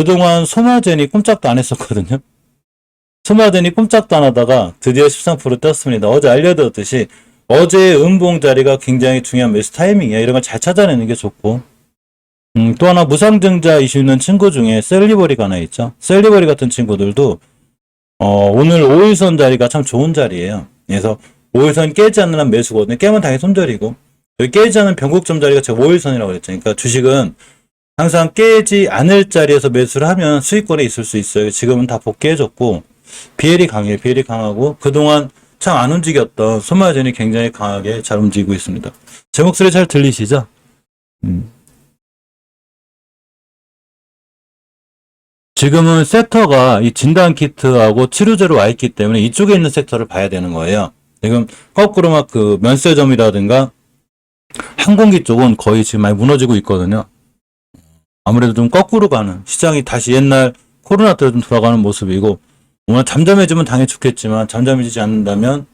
그동안 소마젠이 꼼짝도 안 했었거든요. 소마젠이 꼼짝도 안 하다가 드디어 13% 떴습니다. 어제 알려드렸듯이 어제의 음봉 자리가 굉장히 중요한 매수 타이밍이에요. 이런 걸 잘 찾아내는 게 좋고. 또 하나 무상증자 이슈 있는 친구 중에 셀리버리가 하나 있죠. 셀리버리 같은 친구들도 오늘 5일선 자리가 참 좋은 자리예요. 그래서 5일선 깨지 않는 한 매수거든요. 깨면 당연히 손절이고, 여기 깨지 않은 변곡점 자리가 제가 5일선이라고 그랬죠. 그러니까 주식은 항상 깨지 않을 자리에서 매수를 하면 수익권에 있을 수 있어요. 지금은 다 복귀해줬고, BL이 강해요. BL이 강하고, 그동안 참 안 움직였던 소마젠이 굉장히 강하게 잘 움직이고 있습니다. 제 목소리 잘 들리시죠? 지금은 섹터가 이 진단키트하고 치료제로 와 있기 때문에 이쪽에 있는 섹터를 봐야 되는 거예요. 지금 거꾸로 막 그 면세점이라든가 항공기 쪽은 거의 지금 많이 무너지고 있거든요. 아무래도 좀 거꾸로 가는, 시장이 다시 옛날 코로나 때로 좀 돌아가는 모습이고, 오늘 잠잠해지면 당연히 좋겠지만 잠잠해지지 않는다면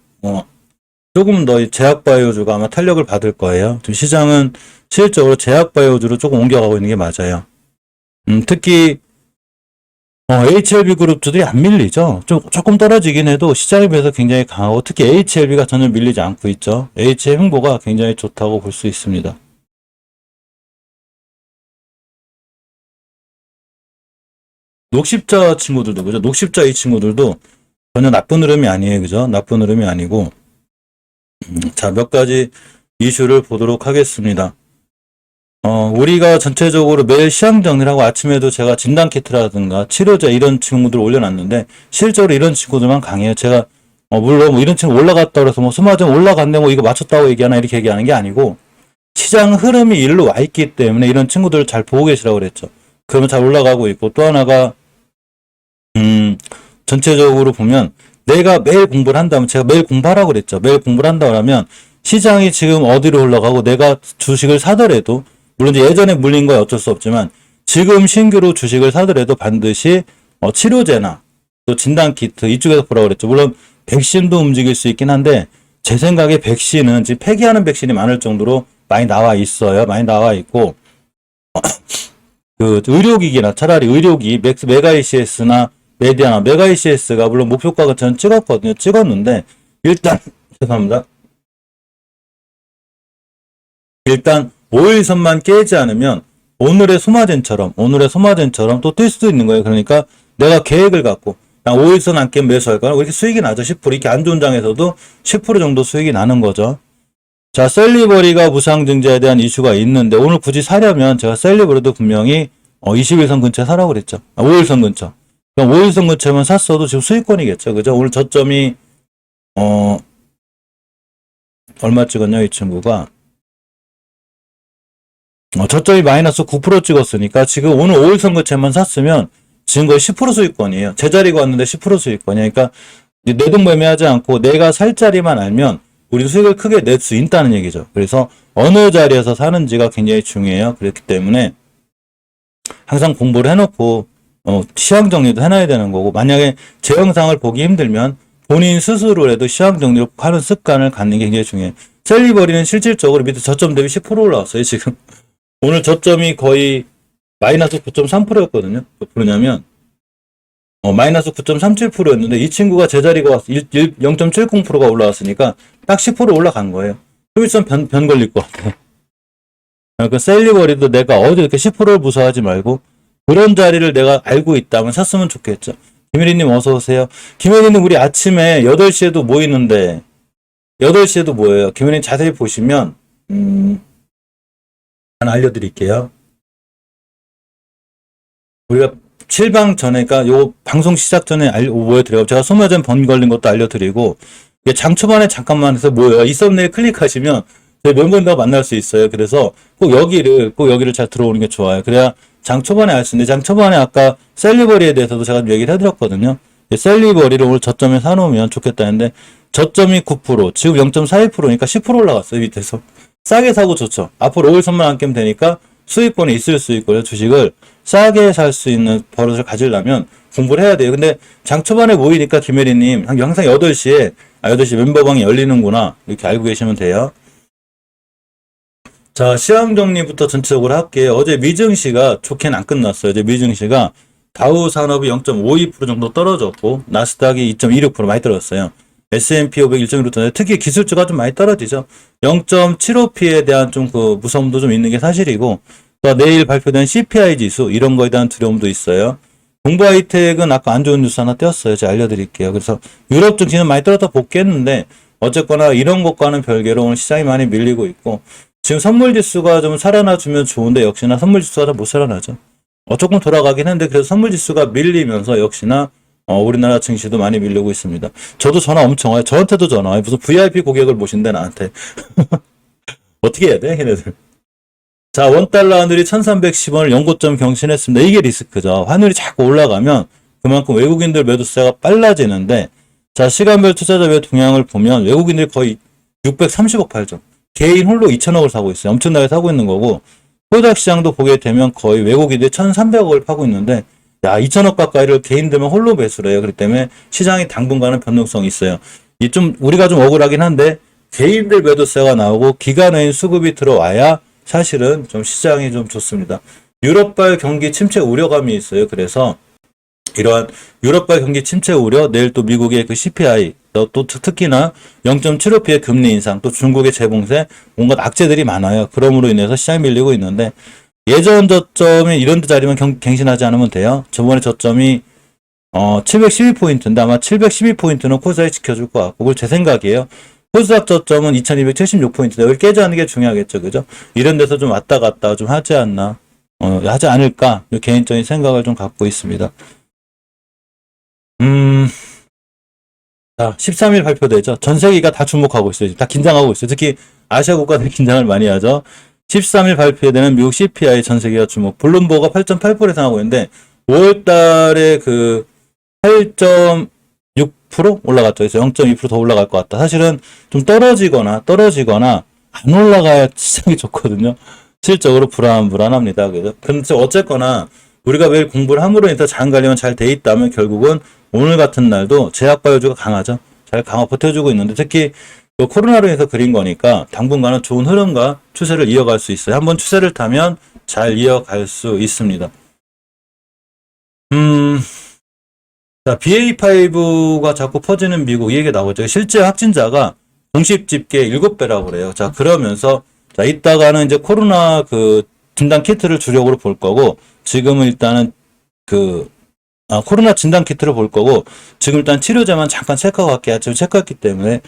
조금 더 제약바이오주가 아마 탄력을 받을 거예요. 지금 시장은 실질적으로 제약바이오주로 조금 옮겨가고 있는 게 맞아요. 특히 HLB 그룹주들이 안 밀리죠. 조금 떨어지긴 해도 시장에 비해서 굉장히 강하고, 특히 HLB가 전혀 밀리지 않고 있죠. H의 행보가 굉장히 좋다고 볼 수 있습니다. 녹십자 친구들도, 그죠? 녹십자 이 친구들도 전혀 나쁜 흐름이 아니에요. 그죠? 나쁜 흐름이 아니고. 자, 몇 가지 이슈를 보도록 하겠습니다. 우리가 전체적으로 매일 시황 정리를 하고, 아침에도 제가 진단키트라든가 치료제 이런 친구들 올려놨는데, 실제로 이런 친구들만 강해요. 제가, 물론 뭐 이런 친구 올라갔다고 해서 소마전 올라갔네, 이거 맞췄다고 얘기하나, 이렇게 얘기하는 게 아니고, 시장 흐름이 일로 와 있기 때문에 이런 친구들을 잘 보고 계시라고 그랬죠. 그러면 잘 올라가고 있고, 또 하나가, 전체적으로 보면, 내가 매일 공부를 한다면, 제가 매일 공부하라고 그랬죠. 매일 공부를 한다고 하면, 시장이 지금 어디로 올라가고, 내가 주식을 사더라도, 물론 이제 예전에 물린 거야 어쩔 수 없지만, 지금 신규로 주식을 사더라도 반드시 치료제나 또 진단키트 이쪽에서 보라고 그랬죠. 물론 백신도 움직일 수 있긴 한데, 제 생각에 백신은 지금 폐기하는 백신이 많을 정도로 많이 나와 있어요. 많이 나와 있고, 그 의료기기나 차라리 의료기 메가 ECS나 메디아나 메가 ECS가 물론 목표가가 저는 찍었거든요. 찍었는데 일단 죄송합니다. 일단 5일선만 깨지 않으면 오늘의 소마젠처럼 또 뛸 수도 있는 거예요. 그러니까 내가 계획을 갖고 5일선 안 깨면 매수할 거야. 왜 이렇게 수익이 나죠? 10% 이렇게 안 좋은 장에서도 10% 정도 수익이 나는 거죠. 자, 셀리버리가 무상증자에 대한 이슈가 있는데, 오늘 굳이 사려면 제가 셀리버리도 분명히 21선 근처에 사라고 그랬죠. 5일선 근처. 그럼 5일선 근처면 샀어도 지금 수익권이겠죠. 그죠? 오늘 저점이 얼마 찍었냐 이 친구가. 저점이 마이너스 9% 찍었으니까 지금 오늘 5일선 근처에만 샀으면 지금 거의 10% 수익권이에요. 제자리가 왔는데 10% 수익권이에요. 그러니까 내동 매매하지 않고 내가 살 자리만 알면 우리 수익을 크게 낼 수 있다는 얘기죠. 그래서 어느 자리에서 사는지가 굉장히 중요해요. 그렇기 때문에 항상 공부를 해놓고 시황 정리도 해놔야 되는 거고, 만약에 제 영상을 보기 힘들면 본인 스스로라도 시황 정리를 하는 습관을 갖는 게 굉장히 중요해요. 셀리버리는 실질적으로 밑에 저점 대비 10% 올라왔어요. 지금 오늘 저점이 거의 마이너스 9.3%였거든요. 몇 프로냐면 마이너스 9.37%였는데 이 친구가 제자리가 와서 0.70%가 올라왔으니까 딱 10% 올라간 거예요. 좀 있으면 변 걸릴 것 같아요. 그러니까 셀리버리도 내가 어디 이렇게 10%를 무서워하지 말고 그런 자리를 내가 알고 있다면 샀으면 좋겠죠. 김혜리님 어서 오세요. 김혜리님 우리 아침에 8시에도 모이는데 8시에도 모여요. 김혜리님 자세히 보시면 하나 알려드릴게요. 우리가 7방 전에, 그러니까 요 방송 시작 전에 보여드려요. 제가 소마전 번 걸린 것도 알려드리고, 장 초반에 잠깐만 해서 모여요. 이 썸네일 클릭하시면 저희 멤버들과 만날 수 있어요. 그래서 꼭 여기를 잘 들어오는 게 좋아요. 그래야 장 초반에 알 수 있는데, 장 초반에 아까 셀리버리에 대해서도 제가 얘기를 해드렸거든요. 셀리버리를 오늘 저점에 사놓으면 좋겠다는데, 저점이 9%, 지금 0.42%니까 10% 올라갔어요. 밑에서. 싸게 사고 좋죠. 앞으로 5일선만 안 깨면 되니까 수익권이 있을 수 있고요. 주식을 싸게 살 수 있는 버릇을 가지려면 공부를 해야 돼요. 근데 장 초반에 모이니까 김혜리님 항상 8시에 8시 멤버방이 열리는구나 이렇게 알고 계시면 돼요. 자, 시황 정리부터 전체적으로 할게요. 어제 미증시가 좋게는 안 끝났어요. 어제 미증시가 다우 산업이 0.52% 정도 떨어졌고 나스닥이 2.26% 많이 떨어졌어요. S&P 500 1.1% 떨어졌는데 특히 기술주가 좀 많이 떨어지죠. 0.75p에 대한 좀 그 무서움도 좀 있는 게 사실이고 또 내일 발표된 CPI 지수 이런 거에 대한 두려움도 있어요. 공부 하이텍은 아까 안 좋은 뉴스 하나 띄었어요. 제가 알려드릴게요. 그래서 유럽 증시는 많이 떨어졌다 복귀했는데 어쨌거나 이런 것과는 별개로 오늘 시장이 많이 밀리고 있고 지금 선물 지수가 좀 살아나주면 좋은데 역시나 선물 지수가 못 살아나죠. 조금 돌아가긴 했는데 그래서 선물 지수가 밀리면서 역시나 우리나라 증시도 많이 밀리고 있습니다. 저도 전화 엄청 와요. 저한테도 전화 와요. 무슨 VIP 고객을 모신대 나한테. 어떻게 해야 돼? 걔네들. 자, 원달러 환율이 1310원을 연고점 경신했습니다. 이게 리스크죠. 환율이 자꾸 올라가면 그만큼 외국인들 매도세가 빨라지는데 자, 시간별 투자자 매도 동향을 보면 외국인들이 거의 630억 팔죠. 개인 홀로 2천억을 사고 있어요. 엄청나게 사고 있는 거고 코스닥 시장도 보게 되면 거의 외국인들이 1,300억을 파고 있는데 야 2천억 가까이를 개인들만 홀로 매수를 해요. 그렇기 때문에 시장이 당분간은 변동성이 있어요. 이 좀 우리가 좀 억울하긴 한데 개인들 매도세가 나오고 기관외인 수급이 들어와야 사실은 좀 시장이 좀 좋습니다. 유럽발 경기 침체 우려감이 있어요. 그래서 이러한 유럽발 경기 침체 우려, 내일 또 미국의 그 CPI, 또 특히나 0.75p의 금리 인상, 또 중국의 재봉쇄, 온갖 악재들이 많아요. 그럼으로 인해서 시장이 밀리고 있는데 예전 저점이 이런 데 자리만 갱신하지 않으면 돼요. 저번에 저점이 712포인트인데 아마 712포인트는 코스닥이 지켜줄 것 같고 그걸 제 생각이에요. 코스닥 저점은 2276포인트인데 여기 깨지 않는 게 중요하겠죠. 그죠? 이런 데서 좀 왔다 갔다 좀 하지 않나 하지 않을까 개인적인 생각을 좀 갖고 있습니다. 자, 13일 발표되죠. 전 세계가 다 주목하고 있어요. 다 긴장하고 있어요. 특히 아시아 국가들이 긴장을 많이 하죠. 13일 발표되는 미국 CPI 전 세계가 주목. 블룸버그가 8.8% 예상하고 있는데 5월 달에 그 8.6% 올라갔죠. 그래서 0.2% 더 올라갈 것 같다. 사실은 좀 떨어지거나 안 올라가야 시장이 좋거든요. 실적으로 불안합니다. 그래서 근데 어쨌거나 우리가 매일 공부를 함으로 인해서 장 관리만 잘 돼 있다면 결국은 오늘 같은 날도 제약바이오주가 강하죠. 잘 강화 버텨주고 있는데 특히 또 코로나로 인해서 그린 거니까 당분간은 좋은 흐름과 추세를 이어갈 수 있어요. 한번 추세를 타면 잘 이어갈 수 있습니다. 자, BA5가 자꾸 퍼지는 미국, 이 얘기 나오죠. 실제 확진자가 동시 집계 7배라고 그래요. 자, 그러면서, 자, 이따가는 이제 코로나 그 진단 키트를 주력으로 볼 거고, 지금은 일단은 코로나 진단 키트를 볼 거고, 지금 일단 치료제만 잠깐 체크할게요. 아침에 체크했기 때문에.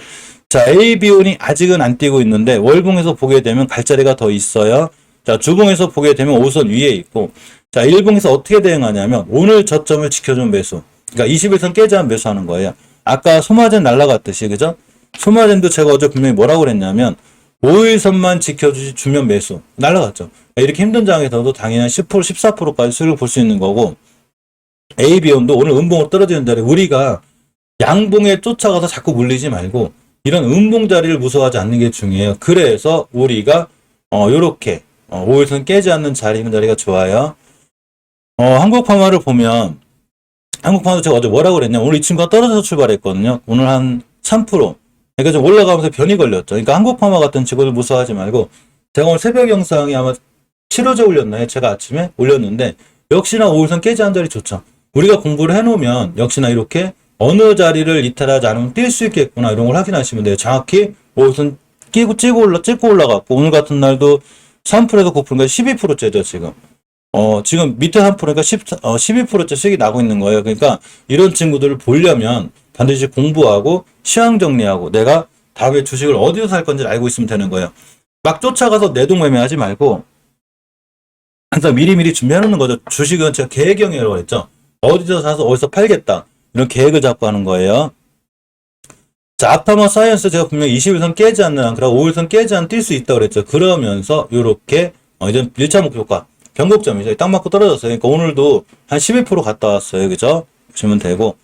자, AB온이 아직은 안 뛰고 있는데, 월봉에서 보게 되면 갈자리가 더 있어요. 자, 주봉에서 보게 되면 5선 위에 있고, 자, 일봉에서 어떻게 대응하냐면, 오늘 저점을 지켜준 매수. 그러니까 21선 깨지 않은 매수하는 거예요. 아까 소마젠 날라갔듯이, 그죠? 소마젠도 제가 어제 분명히 뭐라고 그랬냐면, 5일선만 지켜주면 매수. 날라갔죠. 이렇게 힘든 장에서도 당연히 10%, 14%까지 수익을 볼 수 있는 거고, AB온도 오늘 음봉으로 떨어지는 자리, 우리가 양봉에 쫓아가서 자꾸 물리지 말고, 이런 음봉 자리를 무서워하지 않는 게 중요해요. 그래서 우리가, 요렇게, 5일선 깨지 않는 자리, 있는 자리가 좋아요. 한국파마를 보면, 한국파마도 제가 어제 뭐라고 그랬냐. 오늘 이 친구가 떨어져서 출발했거든요. 오늘 한 3%. 그러니까 좀 올라가면서 변이 걸렸죠. 그러니까 한국파마 같은 직원을 무서워하지 말고, 제가 오늘 새벽 영상이 아마 7호제 올렸나요? 제가 아침에 올렸는데, 역시나 5일선 깨지 않은 자리 좋죠. 우리가 공부를 해놓으면, 역시나 이렇게 어느 자리를 이탈하지 않으면 뛸 수 있겠구나. 이런 걸 확인하시면 돼요. 정확히 5일선 찍고 올라갔고, 오늘 같은 날도 3%에서 9%인가 12%째죠, 지금. 지금 밑에 3%니까 12%째 수익이 나고 있는 거예요. 그러니까 이런 친구들을 보려면 반드시 공부하고 시황 정리하고 내가 다음에 주식을 어디서 살 건지 알고 있으면 되는 거예요. 막 쫓아가서 내동매매하지 말고 항상 미리미리 준비해놓는 거죠. 주식은 제가 계획형이라고 했죠. 어디서 사서 어디서 팔겠다. 이런 계획을 잡고 하는 거예요. 자, 아파마 사이언스 제가 분명히 21선 깨지 않는 한, 그리고 5일선 깨지 않는 뛸 수 있다고 그랬죠. 그러면서 요렇게 이제 1차 목표가 변곡점이죠. 딱 맞고 떨어졌어요. 그러니까 오늘도 한 12% 갔다 왔어요. 그죠? 보시면 되고.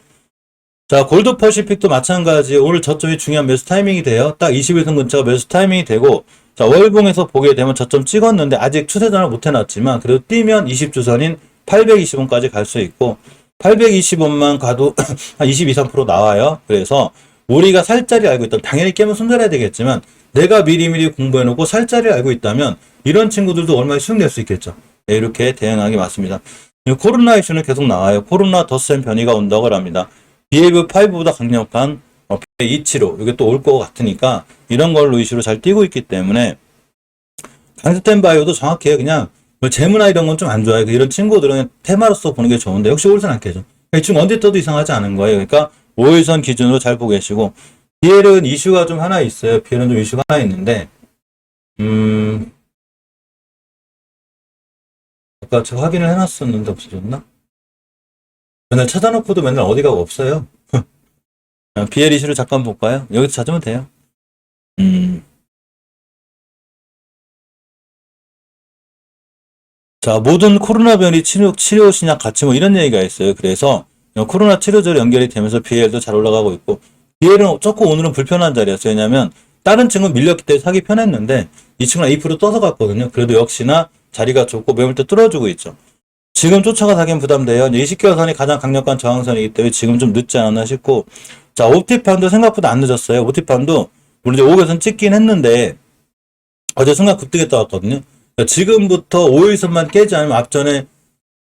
자, 골드 퍼시픽도 마찬가지. 오늘 저점이 중요한 매수 타이밍이 돼요. 딱 21선 근처가 매수 타이밍이 되고, 자, 월봉에서 보게 되면 저점 찍었는데 아직 추세전을 못 해놨지만, 그래도 뛰면 20주선인 820원까지 갈 수 있고, 820원만 가도 한 22, 3% 나와요. 그래서 우리가 살 자리 알고 있다면, 당연히 깨면 손절해야 되겠지만, 내가 미리미리 공부해놓고 살 자리 알고 있다면, 이런 친구들도 얼마나 수익 낼 수 있겠죠. 네, 이렇게 대응하기 맞습니다. 이 코로나 이슈는 계속 나와요. 코로나 덧셈 변이가 온다고 합니다. BA.5보다 강력한 BA.275 이게 또 올 것 같으니까 이런 걸로 이슈로 잘 띄고 있기 때문에 강스텐 바이오도 정확해요. 그냥 뭐 재무나 이런 건 좀 안 좋아요. 이런 친구들은 테마로서 보는 게 좋은데 역시 오일선 않겠죠. 지금 언제 떠도 이상하지 않은 거예요. 그러니까 5일선 기준으로 잘 보고 계시고 BL은 이슈가 좀 하나 있어요. BL은 좀 이슈가 하나 있는데 아까 제가 확인을 해놨었는데 없어졌나? 맨날 찾아놓고도 맨날 어디가 없어요. BL 이슈를 잠깐 볼까요? 여기서 찾으면 돼요. 자, 모든 코로나 변이 치료 신약 같이 뭐 이런 얘기가 있어요. 그래서 코로나 치료제로 연결이 되면서 BL도 잘 올라가고 있고 BL은 조금 오늘은 불편한 자리였어요. 왜냐하면 다른 친구는 밀렸기 때문에 사기 편했는데 이 친구는 2% 떠서 갔거든요. 그래도 역시나 자리가 좋고 매물대 뚫어주고 있죠. 지금 쫓아가 사기엔 부담돼요. 20개월 선이 가장 강력한 저항선이기 때문에 지금 좀 늦지 않았나 싶고 자, 옵티판도 생각보다 안 늦었어요. 옵티판도 물론 이제 5개선 찍긴 했는데 어제 순간 급등에 떠왔거든요. 그러니까 지금부터 5일선만 깨지 않으면 앞전에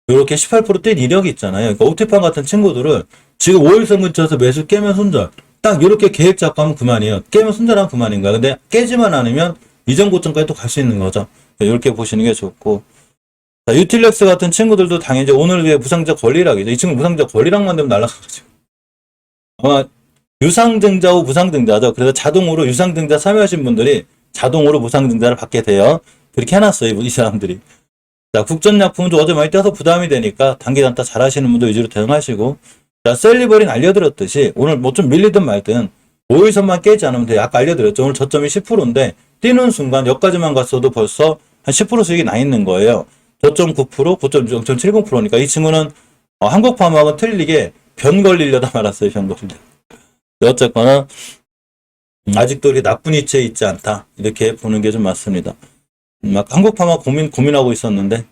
이렇게 18%뛴 이력이 있잖아요. 그러니까 옵티판 같은 친구들은 지금 5일선 근처에서 매수 깨면 손절. 딱 이렇게 계획 잡고 하면 그만이에요. 깨면 손절하면 그만인 거야. 근데 깨지만 않으면 이전 고점까지 또 갈 수 있는 거죠. 이렇게 보시는 게 좋고. 자, 유틸렉스 같은 친구들도 당연히 이제 오늘 위해 무상자 권리락이죠. 이 친구 무상자 권리락만 되면 날아가가지고. 아마 유상증자 후 무상증자죠. 그래서 자동으로 유상증자 참여하신 분들이 자동으로 무상증자를 받게 돼요. 그렇게 해놨어요, 이 사람들이. 자, 국전약품은 좀 어제 많이 떼서 부담이 되니까 단기 단타 잘 하시는 분들 위주로 대응하시고. 자, 셀리버린 알려드렸듯이 오늘 뭐 좀 밀리든 말든 5일선만 깨지 않으면 돼요. 아까 알려드렸죠. 오늘 저점이 10%인데 뛰는 순간 여기까지만 갔어도 벌써 한 10% 수익이 나 있는 거예요. 5.9%, 9.0.70%니까 이 친구는 한국파마하고는 틀리게 변 걸리려다 말았어요. 변 걸리려. 어쨌거나 아직도 이렇게 나쁜 위치에 있지 않다. 이렇게 보는 게 좀 맞습니다. 한국파마 고민하고 있었는데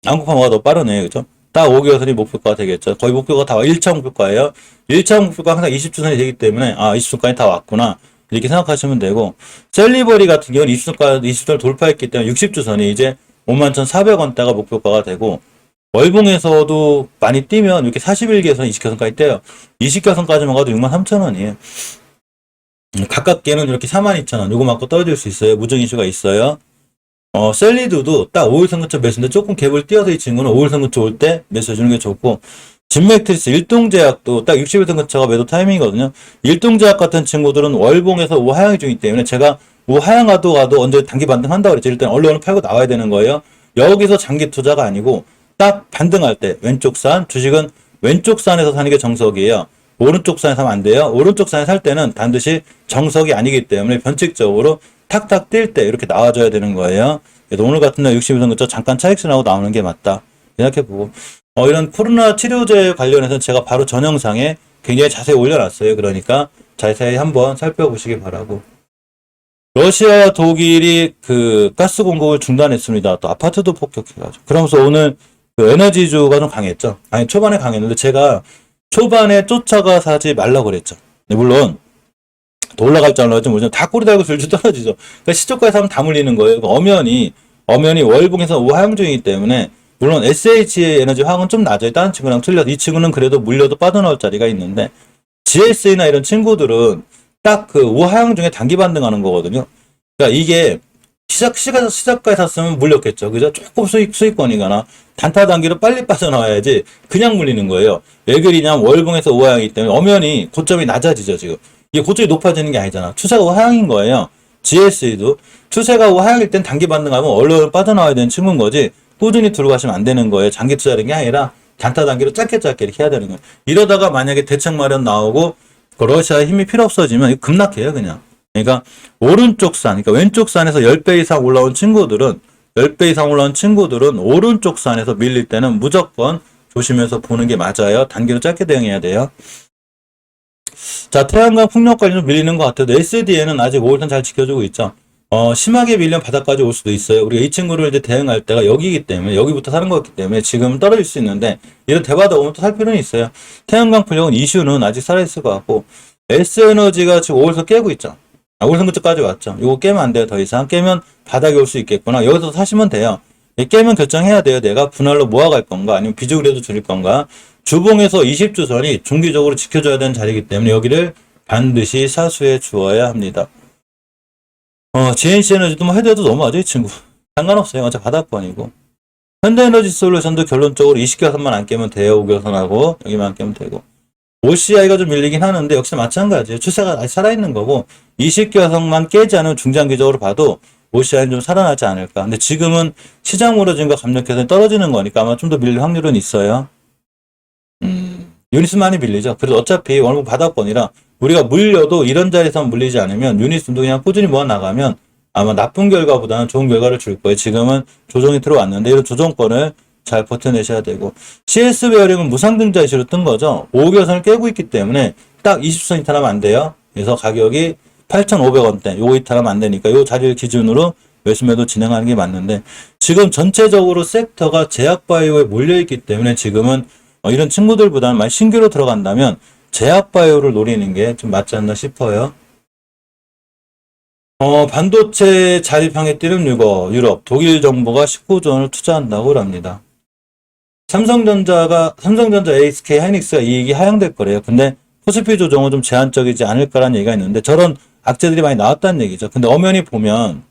한국파마가 더 빠르네. 그죠? 딱 5개월선이 목표가가 되겠죠. 거의 목표가 다 1차 목표가예요. 1차 목표가 항상 20주선이 되기 때문에 20주선까지 다 왔구나. 이렇게 생각하시면 되고 셀리버리 같은 경우는 20주선을 돌파했기 때문에 60주선이 이제 51,400원대가 목표가가 되고 월봉에서도 많이 뛰면 이렇게 41개선, 20개선까지 떼요. 20개선까지만 가도 63,000원이에요. 가깝게는 이렇게 42,000원 요거 맞고 떨어질 수 있어요. 무정 이슈가 있어요. 셀리드도 딱 5일선 근처 매수인데 조금 갭을 띄어서 이 친구는 5일선 근처 올 때 매수해주는 게 좋고 진맥트리스 일동제약도 딱 60일선 근처가 매도 타이밍이거든요. 일동제약 같은 친구들은 월봉에서 우하향이 중이기 때문에 제가 우하향하도 가도 언제 단기 반등한다고 그랬죠. 일단 얼른 팔고 나와야 되는 거예요. 여기서 장기 투자가 아니고 딱 반등할 때 왼쪽 산 주식은 왼쪽 산에서 사는 게 정석이에요. 오른쪽 산에 사면 안 돼요. 오른쪽 산에 살 때는 반드시 정석이 아니기 때문에 변칙적으로 탁탁 뛸 때 이렇게 나와줘야 되는 거예요. 그래서 오늘 같은 날 60일 근처 잠깐 차익순하고 나오는 게 맞다. 생각해보고 이런 코로나 치료제 관련해서 제가 바로 전 영상에 굉장히 자세히 올려놨어요. 그러니까 자세히 한번 살펴보시기 바라고. 러시아와 독일이 그 가스 공급을 중단했습니다. 또 아파트도 폭격해가지고. 그러면서 오늘 그 에너지주가 좀 강했죠. 아니 초반에 강했는데 제가 초반에 쫓아가 사지 말라고 그랬죠. 물론 더 올라갈 줄 알았지 모르지만 다 꼬리 달고 줄줄 떨어지죠. 그러니까 시초가에 사면 다 물리는 거예요. 엄연히 월봉에서 우하향 중이기 때문에 물론 SH의 에너지 화학은 좀 낮아요. 다른 친구랑 틀려서 이 친구는 그래도 물려도 빠져나올 자리가 있는데 GS나 이런 친구들은 딱 그 우하향 중에 단기 반등하는 거거든요. 그러니까 이게 시작가에 샀으면 물렸겠죠. 그죠? 조금 수익권이거나 단타 단기로 빨리 빠져나와야지 그냥 물리는 거예요. 왜 그러냐면 월봉에서 우하향이기 때문에 엄연히 고점이 낮아지죠, 지금. 이게 고점이 높아지는 게 아니잖아. 추세가 우하향인 거예요. GS도 추세가 우하향일 땐 단기 반등하면 얼른 빠져나와야 되는 친구인 거지. 꾸준히 들고 가시면 안 되는 거예요. 장기 투자라는 게 아니라 단타 단기로 짧게 이렇게 해야 되는 거예요. 이러다가 만약에 대책 마련 나오고 러시아의 힘이 필요 없어지면 급락해요, 그냥. 그러니까 오른쪽 산, 그러니까 왼쪽 산에서 10배 이상 올라온 친구들은 10배 이상 올라온 친구들은 오른쪽 산에서 밀릴 때는 무조건 조심해서 보는 게 맞아요. 단기로 짧게 대응해야 돼요. 자, 태양광 풍력 관련 밀리는 것 같아도 SDN은 아직 5일선 잘 지켜주고 있죠. 심하게 밀리면 바닥까지 올 수도 있어요. 우리가 이 친구를 이제 대응할 때가 여기이기 때문에, 여기부터 사는 거였기 때문에 지금 떨어질 수 있는데, 이런 대바닥 오면 또 살 필요는 있어요. 태양광 풍력은 이슈는 아직 살아있을 것 같고, S에너지가 지금 5일선 깨고 있죠. 5일선 끝까지 왔죠. 이거 깨면 안 돼요, 더 이상. 깨면 바닥이 올 수 있겠구나. 여기서 사시면 돼요. 깨면 결정해야 돼요. 내가 분할로 모아갈 건가 아니면 비중이라도 줄일 건가. 주봉에서 20주선이 중기적으로 지켜줘야 되는 자리이기 때문에 여기를 반드시 사수해 주어야 합니다. GNC 에너지도 뭐 해도 넘어가죠, 이 친구. 상관없어요. 어차피 바닥권이고. 현대에너지 솔루션도 결론적으로 20개선만 안 깨면 돼요. 5개선하고 여기만 안 깨면 되고. OCI가 좀 밀리긴 하는데 역시 마찬가지예요. 추세가 아직 살아있는 거고 20개선만 깨지 않으면 중장기적으로 봐도 OCI는 좀 살아나지 않을까. 근데 지금은 시장 무너진과 감력해서 떨어지는 거니까 아마 좀 더 밀릴 확률은 있어요. 유니스 많이 밀리죠. 그래서 어차피 월봉 바닥권이라 우리가 물려도 이런 자리에서 물리지 않으면 유니스도 그냥 꾸준히 모아 나가면 아마 나쁜 결과보다는 좋은 결과를 줄 거예요. 지금은 조정이 들어왔는데 이런 조정권을 잘 버텨내셔야 되고 CS 베어링은 무상등자 이슈로 뜬 거죠. 5개선을 깨고 있기 때문에 딱 20선 이탈하면 안 돼요. 그래서 가격이 8,500원대 요거 이탈하면 안 되니까 요 자리를 기준으로 매수매도 진행하는 게 맞는데 지금 전체적으로 섹터가 제약바이오에 몰려있기 때문에 지금은 이런 친구들보다는 많이 신규로 들어간다면 제약바이오를 노리는 게 좀 맞지 않나 싶어요. 반도체 자립향에 뛰는 유럽, 독일 정부가 19조 원을 투자한다고 합니다. 삼성전자, SK 하이닉스가 이익이 하향될 거래요. 근데 코스피 조정은 좀 제한적이지 않을까라는 얘기가 있는데 저런 악재들이 많이 나왔다는 얘기죠. 근데 엄연히 보면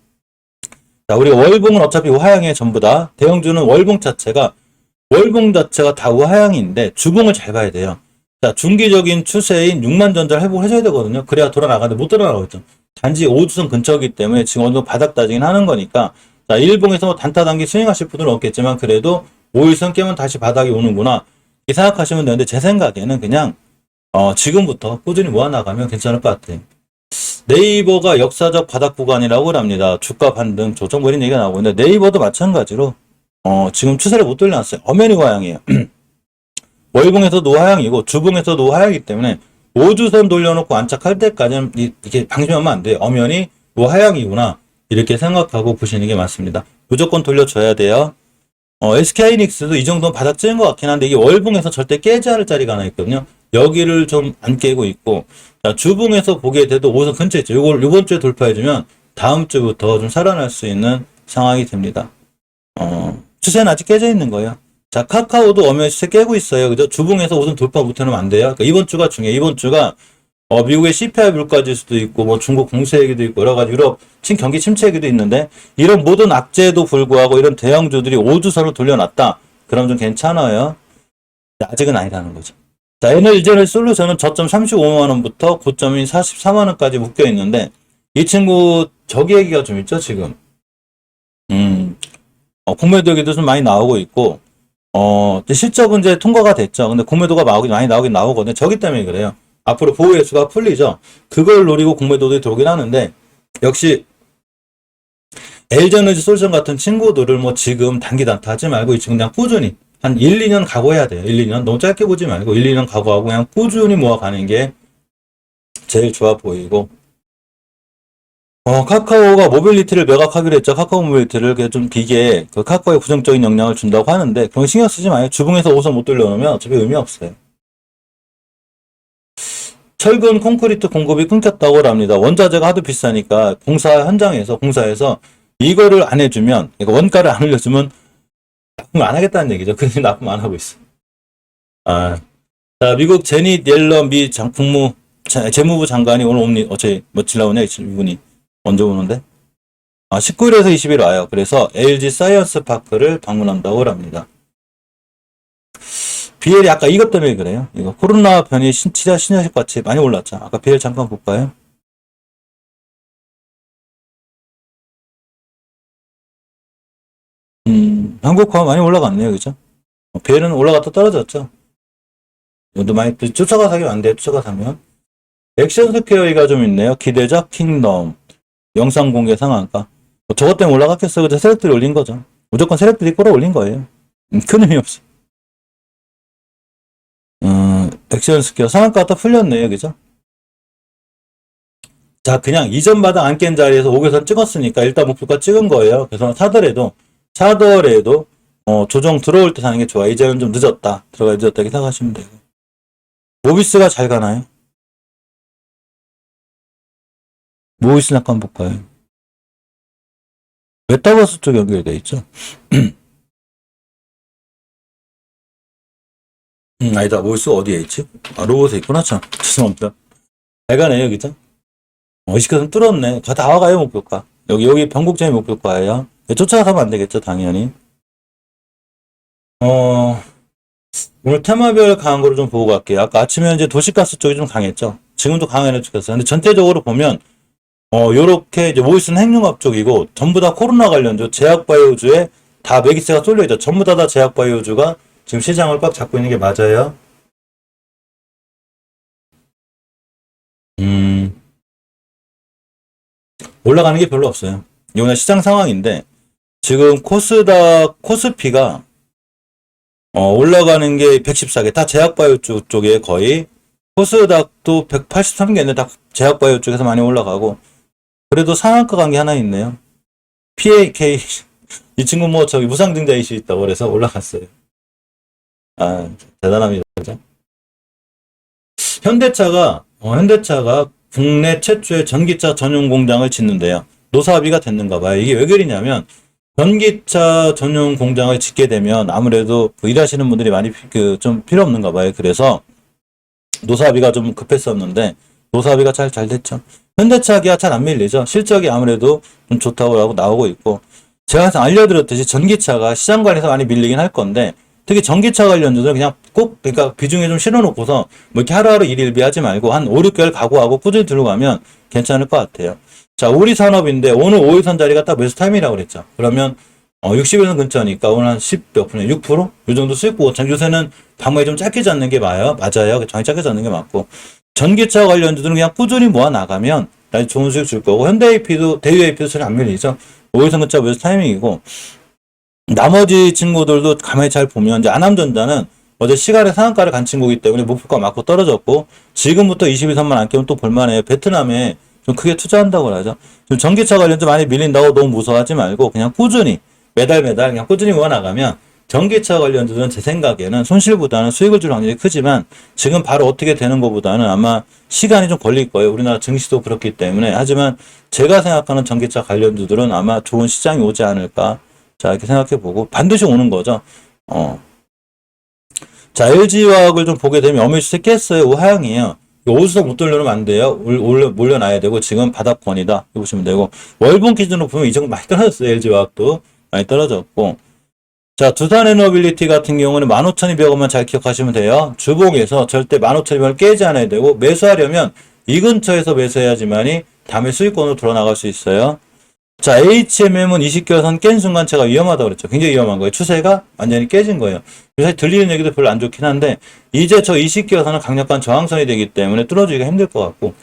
자, 우리가 월봉은 어차피 우하향이에요. 전부 다. 대형주는 월봉 자체가 다 우하향인데 주봉을 잘 봐야 돼요. 자, 중기적인 추세인 6만 전자를 회복을 해줘야 되거든요. 그래야 돌아나가는데 못 돌아나가거든요. 단지 5주선 근처이기 때문에 지금 어느 정도 바닥 다지긴 하는 거니까 자, 일봉에서 뭐 단타 단기 스윙하실 분들은 없겠지만 그래도 5일선 깨면 다시 바닥이 오는구나 이렇게 생각하시면 되는데 제 생각에는 그냥 지금부터 꾸준히 모아나가면 괜찮을 것 같아요. 네이버가 역사적 바닥 구간이라고 합니다. 주가 반등 조정 뭐 이런 얘기가 나오고 있는데 네이버도 마찬가지로 지금 추세를 못 돌려놨어요. 엄연히 우하향이에요. 월봉에서도 우하향이고 주봉에서도 우하향이기 때문에 5주선 돌려놓고 안착할 때까지는 이렇게 방심하면 안 돼요. 엄연히 우하향이구나 이렇게 생각하고 보시는 게 맞습니다. 무조건 돌려줘야 돼요. SK하이닉스도 이 정도는 바닥 찍은 것 같긴 한데 이게 월봉에서 절대 깨지 않을 자리가 하나 있거든요. 여기를 좀 안 깨고 있고 자, 주봉에서 보게 돼도 5선 근처에 있죠. 이걸 이번 주에 돌파해주면 다음 주부터 좀 살아날 수 있는 상황이 됩니다. 추세는 아직 깨져 있는 거예요. 자, 카카오도 엄연히 추세 깨고 있어요. 그죠? 주봉에서 우선 돌파 못해놓으면 안 돼요. 그러니까 이번 주가 중요해요. 이번 주가 미국의 CPI 물가지수도 있고 뭐 중국 공세 얘기도 있고 여러 가지 유럽 경기 침체 얘기도 있는데 이런 모든 악재에도 불구하고 이런 대형주들이 5주선을 돌려놨다. 그럼 좀 괜찮아요. 아직은 아니라는 거죠. 자, 에너지 솔루션은 저점 35만 원부터 고점인 44만 원까지 묶여 있는데 이 친구 저기 얘기가 좀 있죠, 지금. 공매도 얘기도 좀 많이 나오고 있고 실적은 이제 통과가 됐죠. 근데 공매도가 많이 나오긴 나오거든요. 저기 때문에 그래요. 앞으로 보호 예수가 풀리죠. 그걸 노리고 공매도들이 들어오긴 하는데 역시 LG에너지 솔루션 같은 친구들을 뭐 지금 단기 단타 하지 말고 이 친구 그냥 꾸준히 한 1, 2년 각오해야 돼요. 1, 2년 너무 짧게 보지 말고 1, 2년 각오하고 그냥 꾸준히 모아가는 게 제일 좋아 보이고 카카오가 모빌리티를 매각하기로 했죠. 카카오 모빌리티를 좀 비게 그 카카오에 부정적인 영향을 준다고 하는데 그런 거 신경 쓰지 마요. 주봉에서 5선 못 돌려놓으면 어차피 의미 없어요. 철근 콘크리트 공급이 끊겼다고 합니다. 원자재가 하도 비싸니까 공사에서 이거를 안 해주면, 그러니까 원가를 안 올려주면 납품 안 하겠다는 얘기죠. 그래서 납품 안 하고 있어. 자, 미국 제닛 옐런 재무부 장관이 오늘 어제 며칠 나오냐, 이분이. 언제 오는데? 19일에서 20일 와요. 그래서 LG 사이언스 파크를 방문한다고 합니다. BL이 아까 이것 때문에 그래요. 이거 코로나 변이 신ja식 같이 많이 올랐죠. 아까 BL 잠깐 볼까요? 한국화 많이 올라갔네요. 그죠? BL은 올라갔다 떨어졌죠. 이것도 많이 쫓아가 사기면 안 돼요. 쫓아가 사면. 액션 스퀘어가 좀 있네요. 기대작 킹덤. 영상 공개 상한가. 저것 때문에 올라갔겠어요. 그죠? 세력들이 올린 거죠. 무조건 세력들이 끌어올린 거예요. 큰 의미 없이. 액션 스퀘어 상한가 딱 풀렸네요. 그죠? 자, 그냥 이전 바닥 안 깬 자리에서 5개선 찍었으니까 일단 목표가 찍은 거예요. 그래서 사더라도 조정 들어올 때 사는 게 좋아. 이제는 좀 늦었다. 들어가야 늦었다 이렇게 생각하시면 되고. 모비스가 잘 가나요? 모비스 잠깐 볼까요? 메타버스 쪽 연결되어 있죠. 아니다. 모일수 어디에 있지? 아, 로봇에 있구나, 참. 죄송합니다. 발가네요, 그죠? 의식은 뚫었네. 다 와가요, 목표가. 여기 변곡점이 목표가예요. 쫓아가면 안 되겠죠, 당연히. 오늘 테마별 강한 거를 좀 보고 갈게요. 아까 아침에 이제 도시가스 쪽이 좀 강했죠. 지금도 강하게 찍혔어요. 근데 전체적으로 보면, 요렇게 이제 모이스는 핵융합 쪽이고, 전부 다 코로나 관련주, 제약바이오주에 다 매기세가 쏠려있죠. 전부 다 제약바이오주가 지금 시장을 꽉 잡고 있는 게 맞아요. 올라가는 게 별로 없어요. 이거는 시장 상황인데, 지금 코스피가, 올라가는 게 114개, 다 제약바이오 쪽에 거의, 코스닥도 183개인데 다 제약바이오 쪽에서 많이 올라가고, 그래도 상한가 간 게 하나 있네요. PAK, 이 친구 뭐 저기 무상증자 이슈 있다고 그래서 올라갔어요. 아, 대단합니다. 그죠? 현대차가 국내 최초의 전기차 전용 공장을 짓는데요. 노사합의가 됐는가 봐요. 이게 왜 그러냐면, 전기차 전용 공장을 짓게 되면 아무래도 그 일하시는 분들이 많이 좀 필요 없는가 봐요. 그래서 노사합의가 좀 급했었는데, 노사합의가 잘 됐죠. 현대차 기아 잘 안 밀리죠. 실적이 아무래도 좀 좋다고 하고 나오고 있고, 제가 항상 알려드렸듯이 전기차가 시장 관에서 많이 밀리긴 할 건데, 특히 전기차 관련주들은 그냥 그러니까 비중에 좀 실어놓고서 뭐 이렇게 하루하루 일일비 하지 말고 한 5, 6개월 각오하고 꾸준히 들고 가면 괜찮을 것 같아요. 자, 우리 산업인데 오늘 5일선 자리가 딱 매수 타임이라고 그랬죠. 그러면 60일선 근처니까 오늘 한 10 몇 프로, 6%? 이 정도 수익 보고 요새는 방법이 좀 짧게 잡는 게 맞아요. 정확히 짧게 잡는 게 맞고, 전기차 관련주들은 그냥 꾸준히 모아 나가면 나중에 좋은 수익 줄 거고, 현대AP도 대유AP도 전혀 안 밀리죠. 5일선 근처 매수 타이밍이고, 나머지 친구들도 가만히 잘 보면 이제 안암전자는 어제 시간의 상한가를 간 친구이기 때문에 목표가 맞고 떨어졌고, 지금부터 21선만 안 깨면 또 볼만해요. 베트남에 좀 크게 투자한다고 하죠. 좀 전기차 관련 좀 많이 밀린다고 너무 무서워하지 말고 그냥 꾸준히 매달 그냥 꾸준히 모아 나가면, 전기차 관련주들은 제 생각에는 손실보다는 수익을 줄 확률이 크지만 지금 바로 어떻게 되는 것보다는 아마 시간이 좀 걸릴 거예요. 우리나라 증시도 그렇기 때문에. 하지만 제가 생각하는 전기차 관련주들은 아마 좋은 시장이 오지 않을까. 자, 이렇게 생각해보고 반드시 오는 거죠. 자, LG화학을 좀 보게 되면 어메이스 깼어요. 하향이에요. 오수석 못 돌려놓으면 안 돼요. 몰려놔야 되고 지금 바닥권이다. 이렇게 보시면 되고, 월봉 기준으로 보면 이 정도 많이 떨어졌어요. LG화학도 많이 떨어졌고. 자, 두산에너빌리티 같은 경우는 15,200원만 잘 기억하시면 돼요. 주봉에서 절대 15,200원을 깨지 않아야 되고, 매수하려면 이 근처에서 매수해야지만이 다음에 수익권으로 돌아나갈 수 있어요. 자, HMM은 20개선 깬 순간 제가 위험하다고 그랬죠. 굉장히 위험한 거예요. 추세가 완전히 깨진 거예요. 사실 들리는 얘기도 별로 안 좋긴 한데, 이제 저 20개선은 강력한 저항선이 되기 때문에 뚫어주기가 힘들 것 같고,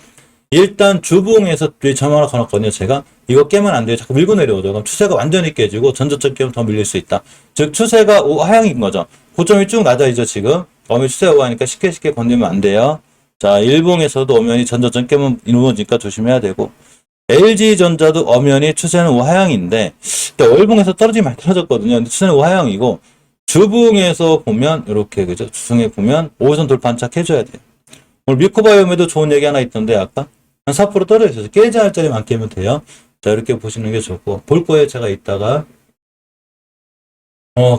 일단 주봉에서 전화를 걸었거든요. 제가 이거 깨면 안 돼요. 자꾸 밀고 내려오죠. 그럼 추세가 완전히 깨지고 전저점 깨면 더 밀릴 수 있다. 즉 추세가 하향인 거죠. 고점이 쭉 낮아지죠. 지금 어미 추세가 오가니까 쉽게 건들면 안 돼요. 자, 일봉에서도 엄연히 전저점 깨면 이루어지니까 조심해야 되고, LG전자도 엄연히 추세는 우하향인데, 월봉에서 떨어지면 많이 떨어졌거든요. 근데 추세는 우하향이고, 주봉에서 보면 이렇게 그죠? 주승에 보면 5선 돌파 한착 해줘야 돼요. 오늘 미코바이옴에도 좋은 얘기 하나 있던데 아까 한 4% 떨어져 있어서 깨지 할 자리만 안 깨면 돼요. 자, 이렇게 보시는 게 좋고, 볼 거예요. 제가 이따가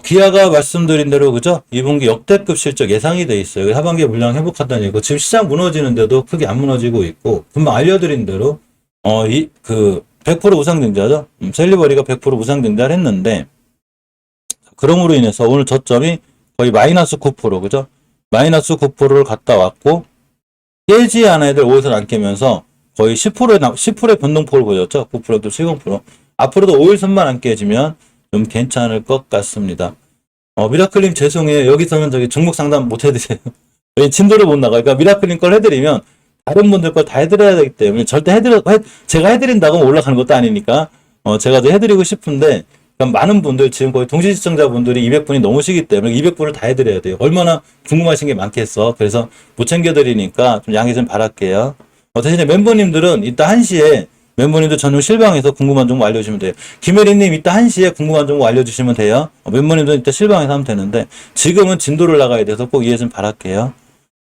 기아가 말씀드린 대로 그죠? 2분기 역대급 실적 예상이 돼 있어요. 하반기에 물량 회복한다는 얘기고, 지금 시장 무너지는데도 크게 안 무너지고 있고, 금방 알려드린 대로 100% 우상증자죠. 셀리버리가 100% 우상증자를 했는데, 그럼으로 인해서 오늘 저점이 거의 마이너스 9%, 그죠? 마이너스 9%를 갔다 왔고, 깨지 않은 애들 5에서 안 깨면서 거의 10%의 변동폭을 보였죠. 9%도 70%. 앞으로도 5일선만 안 깨지면 좀 괜찮을 것 같습니다. 미라클님 죄송해요. 여기서는 저기 종목 상담 못 해드려요. 진도를 못 나가요. 그러니까 미라클님 걸 해드리면 다른 분들 걸 다 해드려야 되기 때문에 절대 제가 해드린다고 올라가는 것도 아니니까, 제가 좀 해드리고 싶은데, 그러니까 많은 분들, 지금 거의 동시 시청자분들이 200분이 넘으시기 때문에 200분을 다 해드려야 돼요. 얼마나 궁금하신 게 많겠어. 그래서 못 챙겨드리니까 좀 양해 좀 바랄게요. 대신에 멤버님들은 이따 1시에 멤버님들 전용 실방에서 궁금한 정보 알려주시면 돼요. 김혜리님 이따 1시에 궁금한 정보 알려주시면 돼요. 멤버님들은 이따 실방에서 하면 되는데, 지금은 진도를 나가야 돼서 꼭 이해 좀 바랄게요.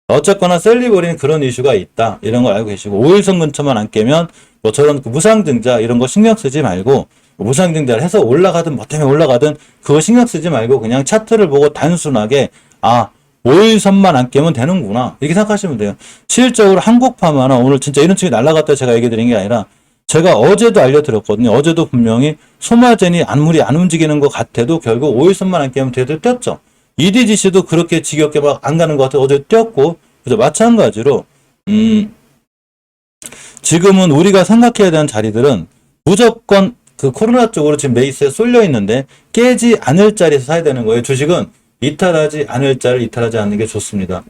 어쨌거나 셀리버리는 그런 이슈가 있다. 이런 걸 알고 계시고, 5일선 근처만 안 깨면 뭐 저런 무상증자 이런 거 신경 쓰지 말고, 무상증자를 해서 올라가든 뭐 때문에 올라가든 그거 신경 쓰지 말고 그냥 차트를 보고 단순하게 5일선만 안 깨면 되는구나. 이렇게 생각하시면 돼요. 실질적으로 한국파마는 오늘 진짜 이런 층이 날아갔다 제가 얘기 드린 게 아니라 제가 어제도 알려드렸거든요. 어제도 분명히 소마젠이 아무리 안 움직이는 것 같아도 결국 5일선만 안 깨면 되도 뛰었죠. EDGC도 그렇게 지겹게 막 안 가는 것 같아요. 어제 뛰었고, 그래서 마찬가지로, 지금은 우리가 생각해야 되는 자리들은 무조건 그 코로나 쪽으로 지금 베이스에 쏠려 있는데 깨지 않을 자리에서 사야 되는 거예요. 주식은 이탈하지 않을 자를 이탈하지 않는 게 좋습니다.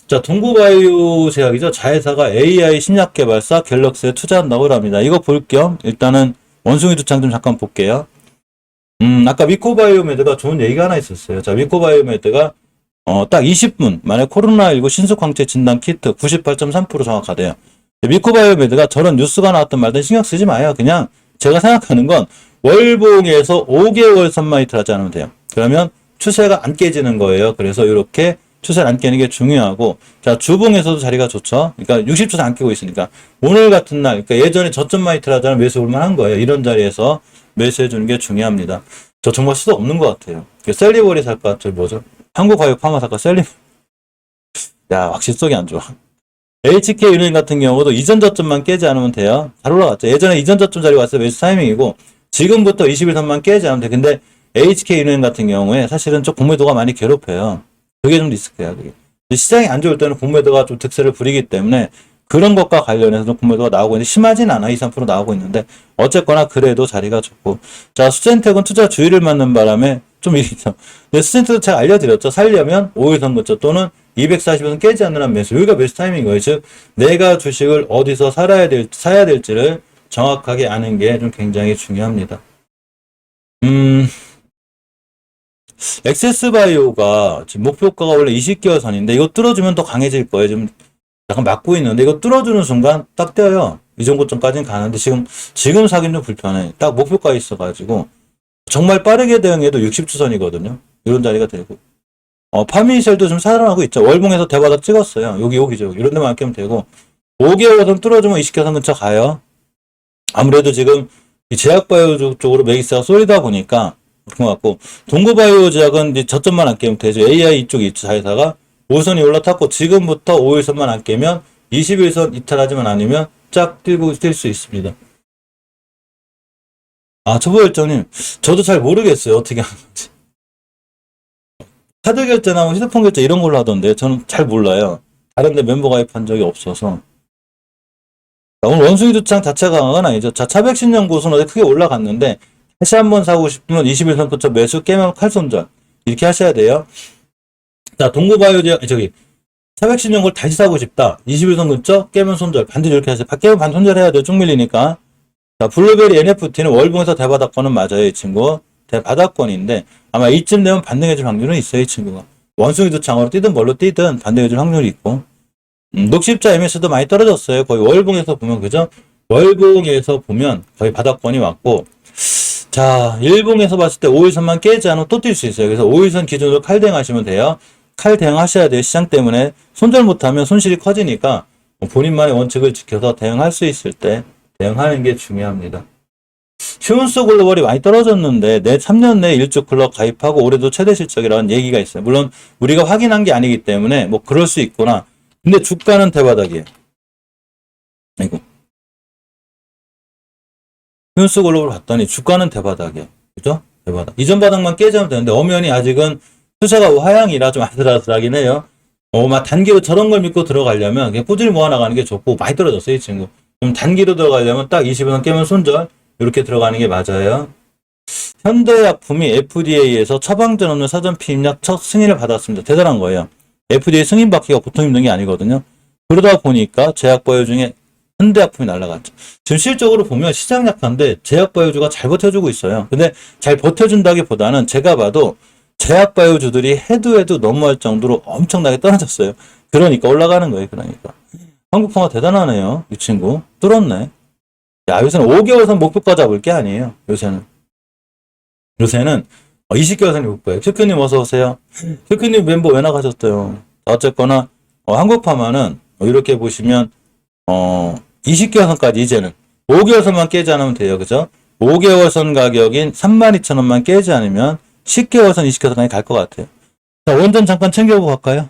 자, 동구바이오 제약이죠. 자회사가 AI 신약 개발사 갤럭시에 투자한다고 합니다. 이거 볼 겸 일단은 원숭이 두창 좀 잠깐 볼게요. 아까 위코바이오메드가 좋은 얘기가 하나 있었어요. 자, 위코바이오메드가 딱 20분 만에 코로나19 신속 항체 진단 키트 98.3% 정확하대요. 위코바이오메드가 저런 뉴스가 나왔던 말든 신경 쓰지 마요. 그냥 제가 생각하는 건 월봉에서 5개월 선만 이탈하지 않으면 돼요. 그러면 추세가 안 깨지는 거예요. 그래서 이렇게 추세를 안 깨는 게 중요하고, 자, 주봉에서도 자리가 좋죠. 그러니까 60추세 안 깨고 있으니까 오늘 같은 날, 그러니까 예전에 저점만 이탈하자면 매수 올만한 거예요. 이런 자리에서 매수해 주는 게 중요합니다. 저 정말 수도 없는 것 같아요. 셀리버리 살까? 저 뭐죠? 한국화육 파마 살까? 셀리버리. 야, 확실히 속이 안 좋아. HK은행 같은 경우도 이전 저점만 깨지 않으면 돼요. 잘 올라갔죠. 예전에 이전 저점 자리 왔을 때 매수 타이밍이고, 지금부터 21선만 깨지 않으면 돼. 근데 HK은행 같은 경우에 사실은 좀 공매도가 많이 괴롭혀요. 그게 좀 리스크야, 그게. 시장이 안 좋을 때는 공매도가 좀 득세를 부리기 때문에 그런 것과 관련해서 공매도가 나오고 있는데 심하진 않아. 2, 3% 나오고 있는데 어쨌거나 그래도 자리가 좋고. 자, 수젠텍은 투자 주의를 맞는 바람에 좀 이리죠. 근데 수젠텍도 제가 알려드렸죠. 살려면 5일선 근처 또는 240선 깨지 않는 한 매수. 여기가 매수 타이밍인 거예요. 즉 내가 주식을 어디서 사야 될지를 정확하게 아는 게 좀 굉장히 중요합니다. 엑세스바이오가 지금 목표가가 원래 20개월 선인데 이거 뚫어주면 더 강해질 거예요. 지금 약간 막고 있는데 이거 뚫어주는 순간 딱 떼어요. 이 정도점까지는 가는데 지금 사긴 좀 불편해. 딱 목표가 있어가지고 정말 빠르게 대응해도 60주선이거든요. 이런 자리가 되고. 파미셀도 좀 살아나고 있죠. 월봉에서 대바닥 찍었어요. 여기죠. 이런 데만 아끼면 되고. 5개월 선 뚫어주면 20개선 근처 가요. 아무래도 지금 이 제약바이오 쪽으로 메이스가 쏠리다 보니까 그런 것 같고, 동구바이오 제약은 이제 저점만 안 깨면 되죠. AI 이쪽 자회사가 5선이 올라탔고, 지금부터 5일선만 안 깨면 21선 이탈하지만 않으면 쫙 뛸 수 있습니다. 아, 초보열정님, 저도 잘 모르겠어요. 어떻게 하는 건지. 카드 결제나 뭐 휴대폰 결제 이런 걸로 하던데, 저는 잘 몰라요. 다른데 멤버 가입한 적이 없어서. 자, 오늘 원숭이 두창 자체가 강한 건 아니죠. 자, 차백신년 고수는 어제 크게 올라갔는데, 다시 한번 사고 싶으면 21선 근처 매수 깨면 칼손절. 이렇게 하셔야 돼요. 자, 동구바이오 저기, 차백신연골 다시 사고 싶다. 21선 근처 깨면 손절. 반드시 이렇게 하세요. 깨면 반 손절해야 돼요. 쭉 밀리니까. 자, 블루베리 NFT는 월봉에서 대바닥권은 맞아요. 이 친구. 대바닥권인데, 아마 이쯤 되면 반등해줄 확률은 있어요. 이 친구가. 원숭이도 장어로 뛰든 뭘로 뛰든 반등해줄 확률이 있고. 녹십자 MS도 많이 떨어졌어요. 거의 월봉에서 보면, 그죠? 월봉에서 보면 거의 바닥권이 왔고, 자, 일봉에서 봤을 때 5일선만 깨지 않으면 또 뛸 수 있어요. 그래서 5일선 기준으로 칼대응하시면 돼요. 칼대응하셔야 돼요. 시장 때문에. 손절 못하면 손실이 커지니까 본인만의 원칙을 지켜서 대응할 수 있을 때 대응하는 게 중요합니다. 휴운스 글로벌이 많이 떨어졌는데 3년 내에 1주 클럽 가입하고 올해도 최대 실적이라는 얘기가 있어요. 물론 우리가 확인한 게 아니기 때문에 뭐 그럴 수 있구나. 근데 주가는 대바닥이에요. 아이고. 휴운스 글로벌 봤더니 주가는 대바닥이에요. 그죠? 대바닥. 이전 바닥만 깨지면 되는데 엄연히 아직은 추세가 하향이라 좀 아슬아슬하긴 해요. 막 단기로 저런 걸 믿고 들어가려면 그냥 꾸준히 모아나가는 게 좋고 많이 떨어졌어요, 이 친구. 그럼 단기로 들어가려면 딱 20원 깨면 손절 이렇게 들어가는 게 맞아요. 현대약품이 FDA에서 처방전 없는 사전 피임약 첫 승인을 받았습니다. 대단한 거예요. FDA 승인 받기가 보통 힘든 게 아니거든요. 그러다 보니까 제약바이오 중에 현대약품이 날아갔죠. 지금 실적으로 보면 시장 약한데 제약바이오주가 잘 버텨주고 있어요. 근데 잘 버텨준다기보다는 제가 봐도 제약바이오주들이 해도 너무할 정도로 엄청나게 떨어졌어요. 그러니까 올라가는 거예요. 그러니까 한국화가 대단하네요. 이 친구 뚫었네. 야, 요새는 5개월선 목표가 잡을 게 아니에요. 요새는 20개월선이 목표예요. 큐큐님 어서 오세요. 큐큐님 멤버 왜 나가셨어요? 어쨌거나 한국파마는 이렇게 보시면 20개월선까지 이제는 5개월선만 깨지 않으면 돼요. 그죠? 5개월선 가격인 32,000원만 깨지 않으면 10개월선, 20개월선까지 갈 것 같아요. 자, 원전 잠깐 챙겨보고 갈까요?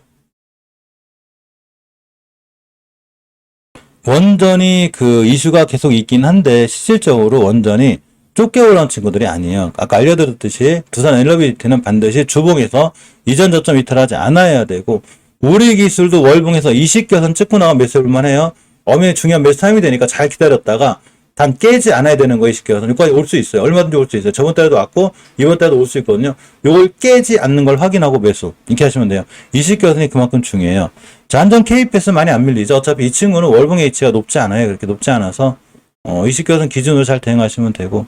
원전이 그 이슈가 계속 있긴 한데 실질적으로 원전이 좁게 올라온 친구들이 아니에요. 아까 알려드렸듯이 두산 엘리베이터는 반드시 주봉에서 이전 저점 이탈하지 않아야 되고 우리 기술도 월봉에서 20개선 찍고 나가면 매수해볼만 해요. 엄연히 중요한 매수 타임이 되니까 잘 기다렸다가 단 깨지 않아야 되는 거 20개선. 여기까지 올 수 있어요. 얼마든지 올 수 있어요. 저번 달에도 왔고 이번 달에도 올 수 있거든요. 요걸 깨지 않는 걸 확인하고 매수. 이렇게 하시면 돼요. 20개선이 그만큼 중요해요. 자, 한전 KPS 많이 안 밀리죠. 어차피 이 친구는 월봉 H가 높지 않아요. 그렇게 높지 않아서 20개선 기준으로 잘 대응하시면 되고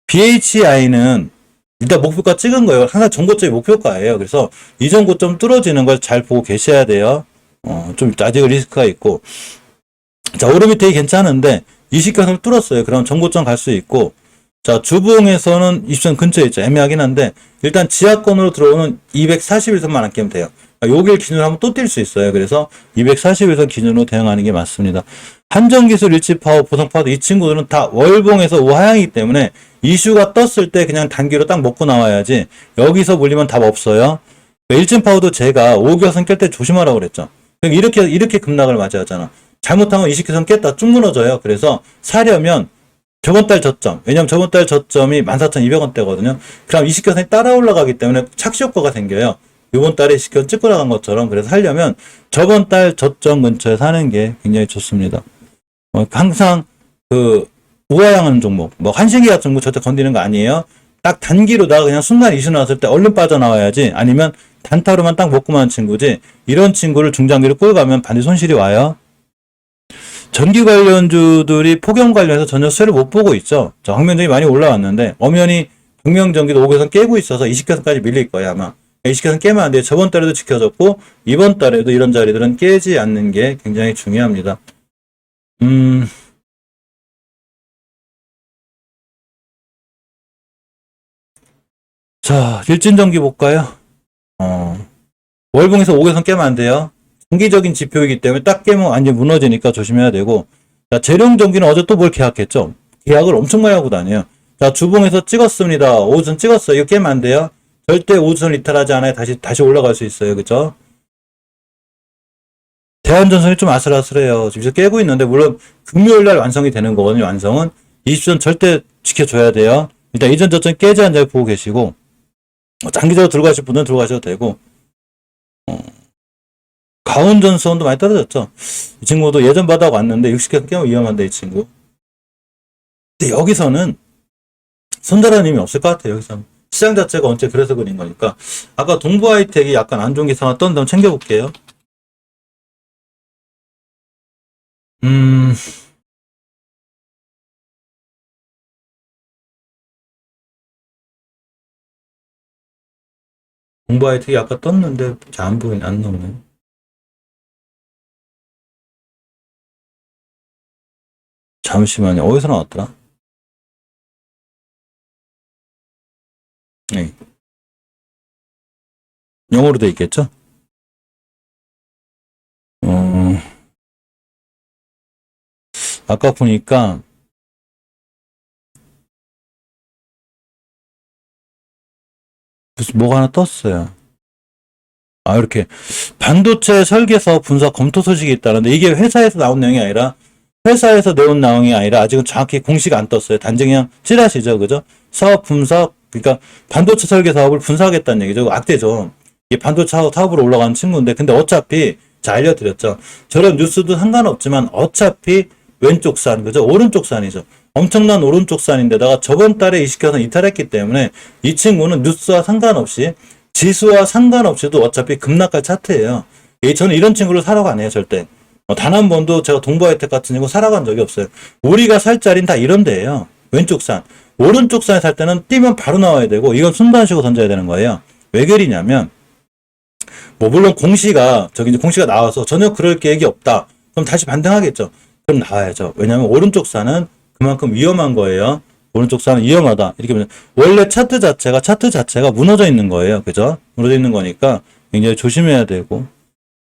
BHI는 일단 목표가 찍은 거예요. 항상 전고점이 목표가예요. 그래서 이전 고점 뚫어지는 걸 잘 보고 계셔야 돼요. 좀 아직 리스크가 있고 자, 오르미테이 괜찮은데 20개선을 뚫었어요. 그럼 전고점 갈 수 있고 자, 주봉에서는 20선 근처에 있죠. 애매하긴 한데 일단 지하권으로 들어오는 241선만 안 깨면 돼요. 여길 기준으로 하면 또 뛸 수 있어요. 그래서 241선 기준으로 대응하는 게 맞습니다. 한전기술, 일치파워, 보성파워도 이 친구들은 다 월봉에서 우하향이기 때문에 이슈가 떴을 때 그냥 단기로 딱 먹고 나와야지 여기서 물리면 답 없어요. 일진파워도 제가 5개선 깰 때 조심하라고 그랬죠. 이렇게 급락을 맞이하잖아. 잘못하면 20개선 깼다 쭉 무너져요. 그래서 사려면 저번 달 저점, 왜냐면 저번 달 저점이 14,200원대거든요. 그럼 20개선이 따라 올라가기 때문에 착시 효과가 생겨요. 이번 달에 20개선 찍고 나간 것처럼. 그래서 하려면 저번 달 저점 근처에 사는 게 굉장히 좋습니다. 항상 우하향하는 종목, 한신기 같은 종목 절대 건드리는 거 아니에요. 딱 단기로다가 그냥 순간 이슈 나왔을 때 얼른 빠져나와야지. 아니면 단타로만 딱 먹고만 하는 친구지. 이런 친구를 중장기로 끌고 가면 반드시 손실이 와요. 전기 관련주들이 폭염 관련해서 전혀 수혜를 못 보고 있죠. 황명전이 많이 올라왔는데 엄연히 북명전기도 5개선 깨고 있어서 20개선까지 밀릴 거예요 아마. 20개선 깨면 안 돼요. 저번 달에도 지켜졌고 이번 달에도 이런 자리들은 깨지 않는 게 굉장히 중요합니다. 자, 일진전기 볼까요? 월봉에서 5개선 깨면 안 돼요. 장기적인 지표이기 때문에 딱 깨면 완전히 무너지니까 조심해야 되고 자, 재룡전기는 어제 또 뭘 계약했죠? 계약을 엄청 많이 하고 다녀요. 자, 주봉에서 찍었습니다. 5선 찍었어요. 이거 깨면 안 돼요. 절대 5선 이탈하지 않아요. 다시 올라갈 수 있어요. 그죠? 대한전선이 좀 아슬아슬해요. 지금 깨고 있는데 물론 금요일날 완성이 되는 거거든요. 완성은 20선 절대 지켜줘야 돼요. 일단 이전 저점 깨지 않는지 보고 계시고 장기적으로 들어가실 분은 들어가셔도 되고 가온전선도 많이 떨어졌죠. 이 친구도 예전 바닥 왔는데 60개선 깨면 위험한데 이 친구. 근데 여기서는 손절하는 힘이 없을 것 같아요. 여기서는 시장 자체가 언제 그래서 그린 거니까. 아까 동부하이텍이 약간 안 좋은 기사 하나 떴는데 한번 챙겨볼게요. 동부하이텍이 아까 떴는데 잘 안 보이네. 안 나오네. 잠시만요. 어디서 나왔더라? 네. 영어로 돼 있겠죠? 아까 보니까 무슨 뭐가 하나 떴어요. 이렇게 반도체 설계사업 분석 검토 소식이 있다는데 이게 회사에서 나온 내용이 아니라 회사에서 내온 내용이 아니라 아직은 정확히 공식 안 떴어요. 단지 그냥 찌라시죠. 그죠? 사업 분석, 그러니까 반도체 설계 사업을 분석하겠다는 얘기죠. 악재죠. 이게 반도체 사업으로 올라가는 친구인데 근데 어차피 잘 알려드렸죠. 저런 뉴스도 상관없지만 어차피 왼쪽 산, 그죠? 오른쪽 산이죠. 엄청난 오른쪽 산인데다가 저번 달에 20개선 이탈했기 때문에 이 친구는 뉴스와 상관없이 지수와 상관없이도 어차피 급락할 차트예요. 저는 이런 친구를 사라고 안 해요, 절대. 단 한 번도 제가 동부하이텍 같은 친구 살아간 적이 없어요. 우리가 살 자리는 다 이런 데예요. 왼쪽 산. 오른쪽 산에 살 때는 뛰면 바로 나와야 되고 이건 순단식으로 던져야 되는 거예요. 왜 그러냐면 물론 공시가 나와서 전혀 그럴 계획이 없다. 그럼 다시 반등하겠죠. 그럼 나와야죠. 왜냐면 오른쪽 산은 그만큼 위험한 거예요. 오른쪽 산은 위험하다. 이렇게 보면 원래 차트 자체가 무너져 있는 거예요. 그죠? 무너져 있는 거니까 굉장히 조심해야 되고